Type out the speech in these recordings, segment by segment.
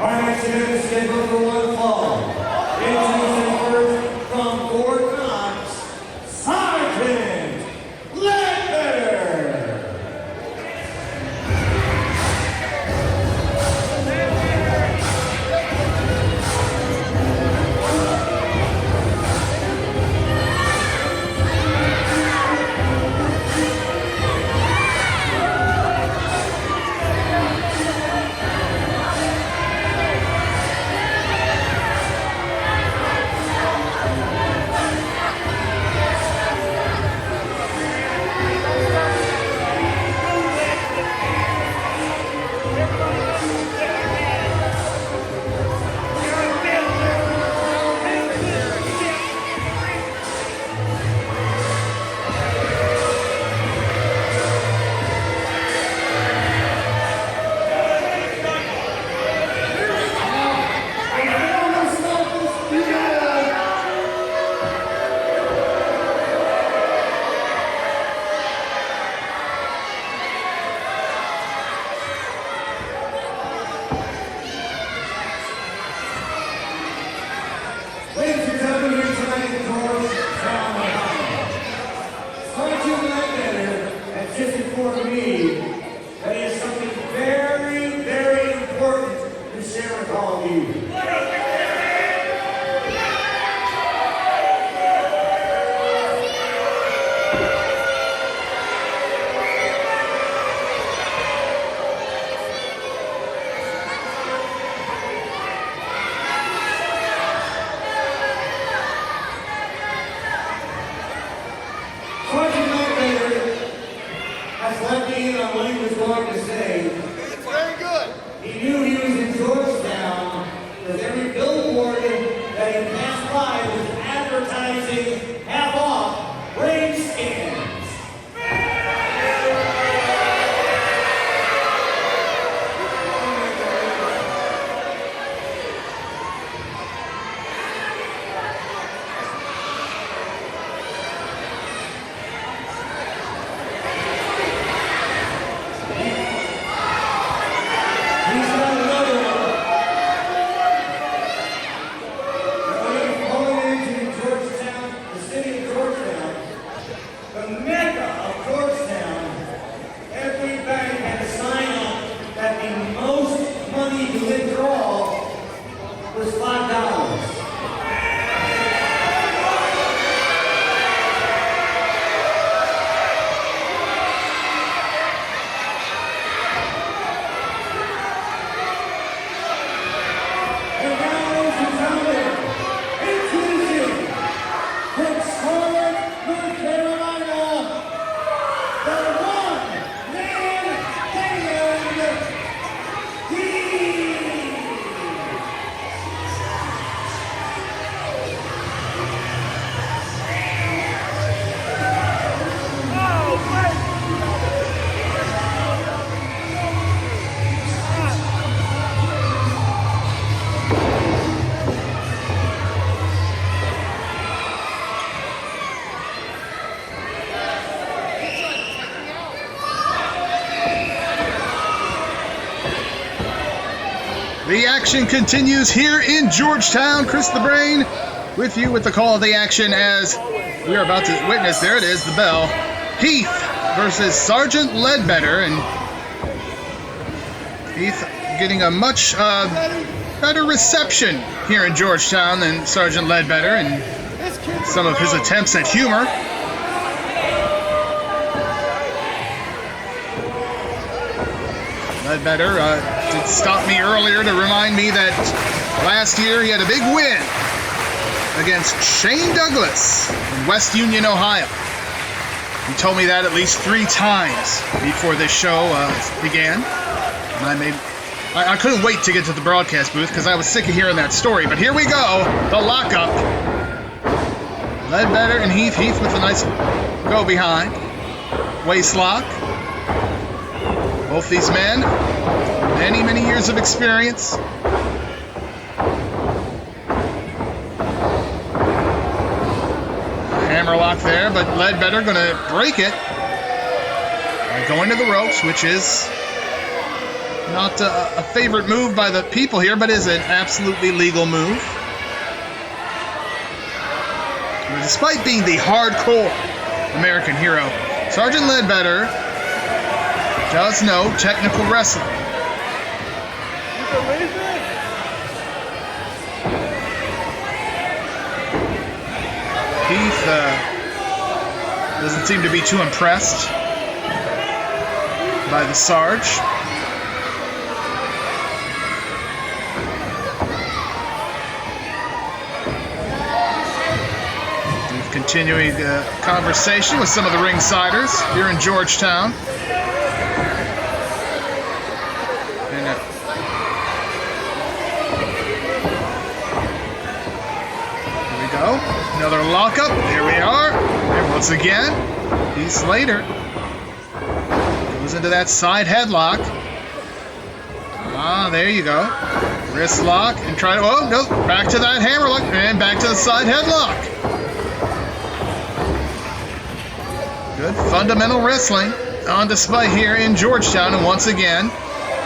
Our next event is scheduled for one fall. Introducing first from Fort Knox, Sergeant Ledbetter. Ladies and gentlemen, here tonight in Georgetown, Ohio. Sergeant Ledbetter has just informed me that he has something very, very important to share with all of you. Sergeant Ledbetter has let me in on what he was going to say. It's very good. He knew he was in Georgetown because every billboard that he passed by was advertising half off brain scans. He's got another one. And when he's going into Georgetown, the city of Georgetown, the mecca of Georgetown, every bank had a sign up that the most money to withdraw was $5. And now, ladies and gentlemen, introducing from Charlotte, North Carolina, the one-man band, Heath. The action continues here in Georgetown. Chris the Brain with you with the call of the action as we are about to witness, there it is, the bell, Heath versus Sergeant Ledbetter. And Heath getting a much better reception here in Georgetown than Sergeant Ledbetter and some of his attempts at humor. Ledbetter did stop me earlier to remind me that last year he had a big win against Shane Douglas in West Union, Ohio. He told me that at least 3 times before this show began. And I couldn't wait to get to the broadcast booth because I was sick of hearing that story. But here we go, the lockup. Ledbetter and Heath. Heath with a nice go behind. Waist lock. Both these men, many, many years of experience. Hammerlock there, but Ledbetter going to break it by going to the ropes, which is Not a favorite move by the people here, but is an absolutely legal move. Despite being the hardcore American hero, Sergeant Ledbetter does know technical wrestling. Heath doesn't seem to be too impressed by the Sarge. Continuing conversation with some of the ringsiders here in Georgetown. And, here we go. Another lockup. There we are. And once again, Heath Slater goes into that side headlock. Ah, there you go. Wrist lock and try to, oh, no, back to that hammer lock and back to the side headlock. Good fundamental wrestling on display here in Georgetown. And once again,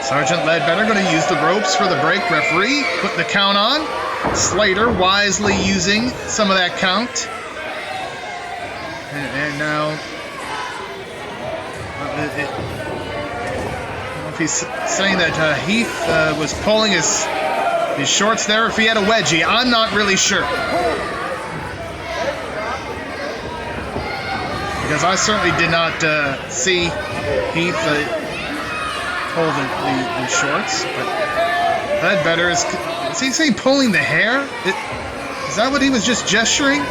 Sergeant Ledbetter going to use the ropes for the break. Referee put the count on. Slater wisely using some of that count. And now, I don't know if he's saying that Heath was pulling his shorts there, or if he had a wedgie. I'm not really sure. Because I certainly did not see Heath pull the shorts. But Ledbetter is he saying pulling the hair? Is that what he was just gesturing?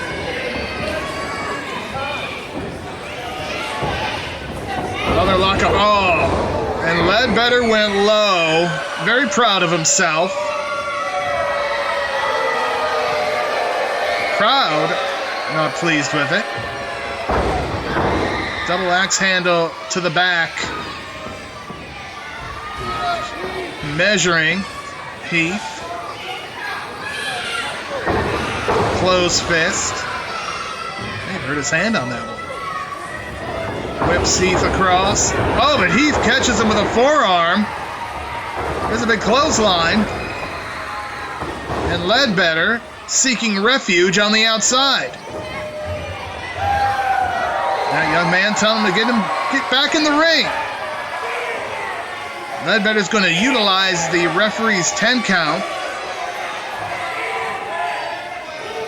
Another lockup. Oh, and Ledbetter went low. Very proud of himself. Crowd not pleased with it. Double axe handle to the back. Measuring Heath. Closed fist. He hurt his hand on that one. Whips Heath across. Oh, but Heath catches him with a forearm. There's a big clothesline. And Ledbetter seeking refuge on the outside. That young man telling him to get back in the ring. Ledbetter's going to utilize the referee's 10 count.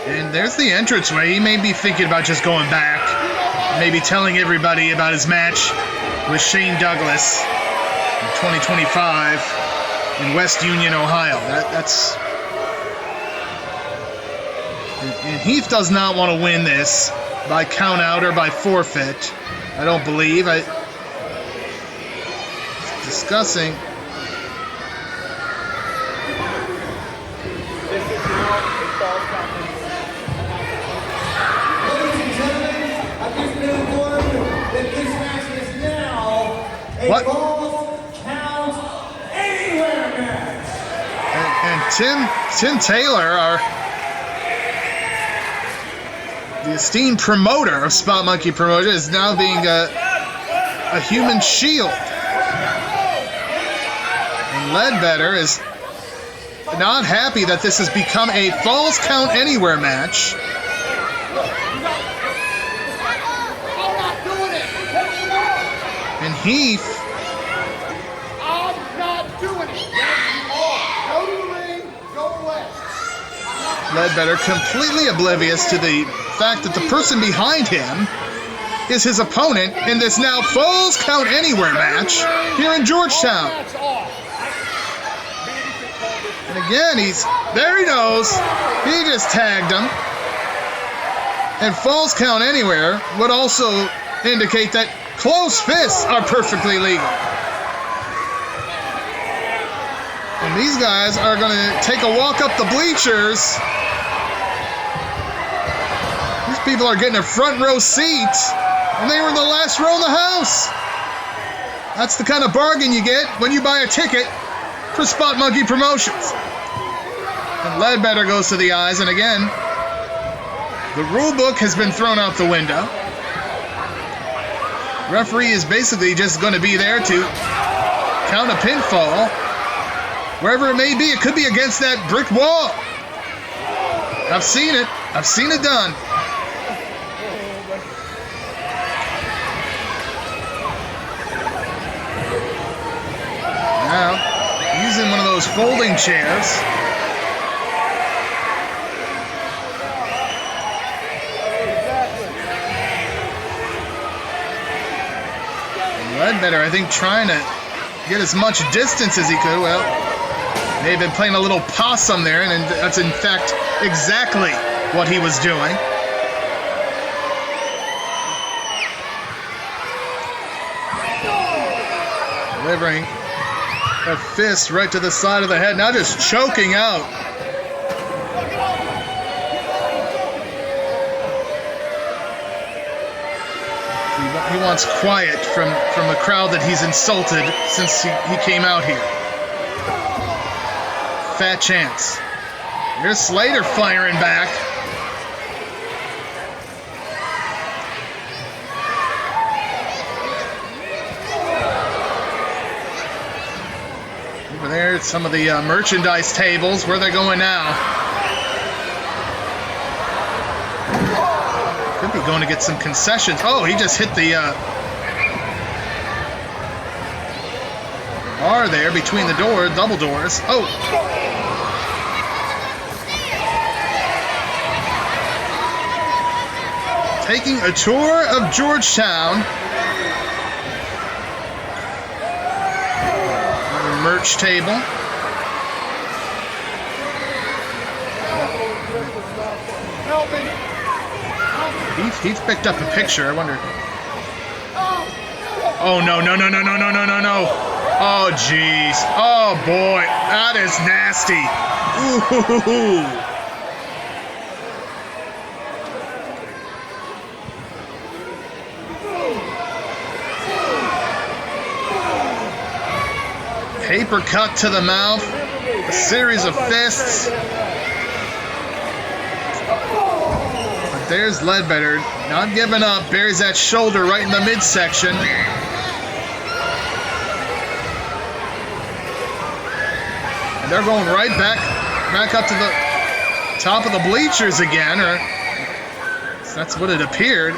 And there's the entranceway. He may be thinking about just going back. Maybe telling everybody about his match with Shane Douglas in 2025 in West Union, Ohio. That's. And Heath does not want to win this by count out or by forfeit. I don't believe. Discussing. What? Count anywhere match. And Tim Taylor, the esteemed promoter of Spot Monkey Promotion, is now being a human shield. And Ledbetter is not happy that this has become a Falls Count Anywhere match. And Heath. I'm not doing it. Go to the ring, go away. Ledbetter completely oblivious to the fact that the person behind him is his opponent in this now Falls Count Anywhere match here in Georgetown. And again, there he knows. He just tagged him. And Falls Count Anywhere would also indicate that closed fists are perfectly legal. And these guys are going to take a walk up the bleachers. These people are getting a front row seat, and they were in the last row in the house. That's the kind of bargain you get when you buy a ticket for Spot Monkey Promotions. And Ledbetter goes to the eyes, and again, the rule book has been thrown out the window. Referee is basically just going to be there to count a pinfall. Wherever it may be, it could be against that brick wall. I've seen it. I've seen it done. Now, using one of those folding chairs. Ledbetter, I think, trying to get as much distance as he could. Well, they've been playing a little possum there, and that's in fact exactly what he was doing. Delivering a fist right to the side of the head, now just choking out. He wants quiet from the crowd that he's insulted since he came out here. Fat chance. Here's Slater firing back. Over there, some of the merchandise tables. Where they're going now? Could be going to get some concessions. Oh, he just hit the bar there between the door, double doors. Oh. Taking a tour of Georgetown. Another merch table. Heath picked up a picture. I wonder. Oh, no. Oh, jeez. Oh, boy. That is nasty. Ooh. Paper cut to the mouth. A series of fists. There's Ledbetter, not giving up, buries that shoulder right in the midsection. And they're going right back up to the top of the bleachers again, or that's what it appeared.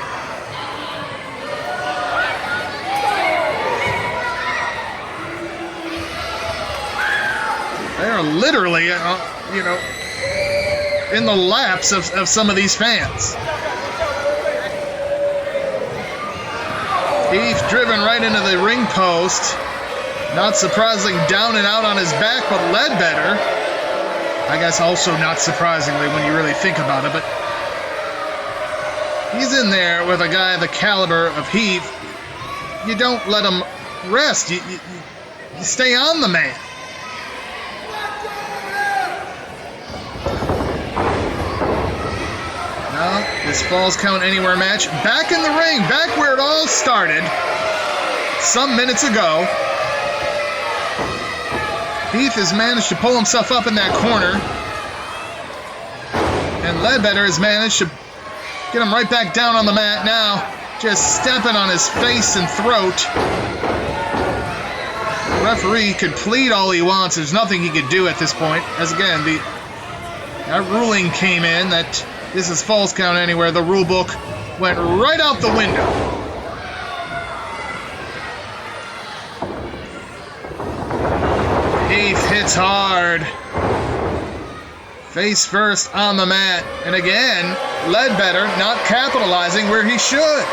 They are literally, in the laps of some of these fans. Heath driven right into the ring post. Not surprisingly, down and out on his back, but Ledbetter, I guess also not surprisingly when you really think about it, but he's in there with a guy the caliber of Heath. You don't let him rest. You stay on the man. Now, this Falls Count Anywhere match, back in the ring, back where it all started, some minutes ago. Heath has managed to pull himself up in that corner, and Ledbetter has managed to get him right back down on the mat now, just stepping on his face and throat. The referee could plead all he wants. There's nothing he could do at this point, as again, that ruling came in that this is Falls Count Anywhere. The rule book went right out the window. Heath hits hard. Face first on the mat. And again, Ledbetter not capitalizing where he should.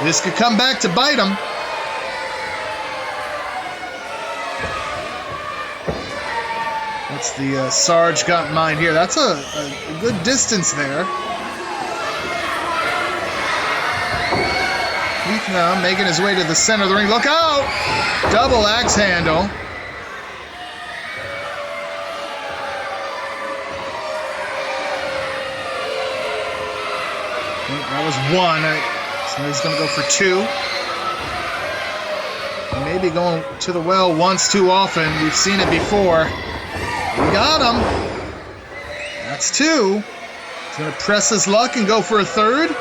This could come back to bite him. What's the Sarge got in mind here? That's a good distance there. Heath now making his way to the center of the ring. Look out! Double axe handle. That was one. So he's going to go for two. Maybe going to the well once too often. We've seen it before. We got him. That's two. He's going to press his luck and go for a third.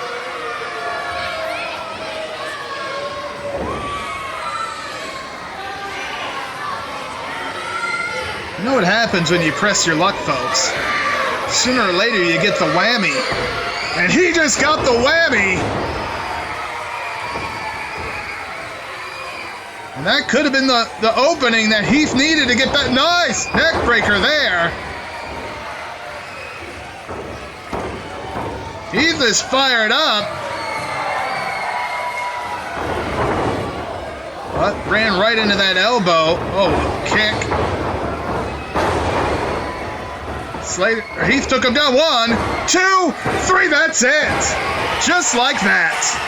know what happens when you press your luck, folks. Sooner or later you get the whammy. And he just got the whammy! And that could have been the opening that Heath needed to get that nice neck breaker there. Heath is fired up. But ran right into that elbow. Oh, kick. Heath took him down. 1, 2, 3. That's it. Just like that.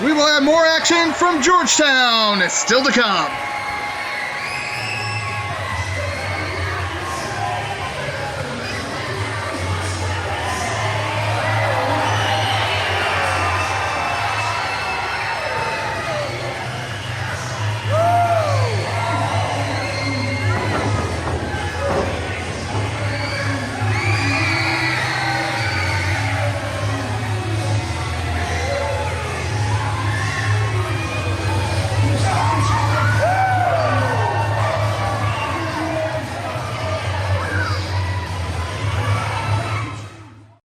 We will have more action from Georgetown. It's still to come.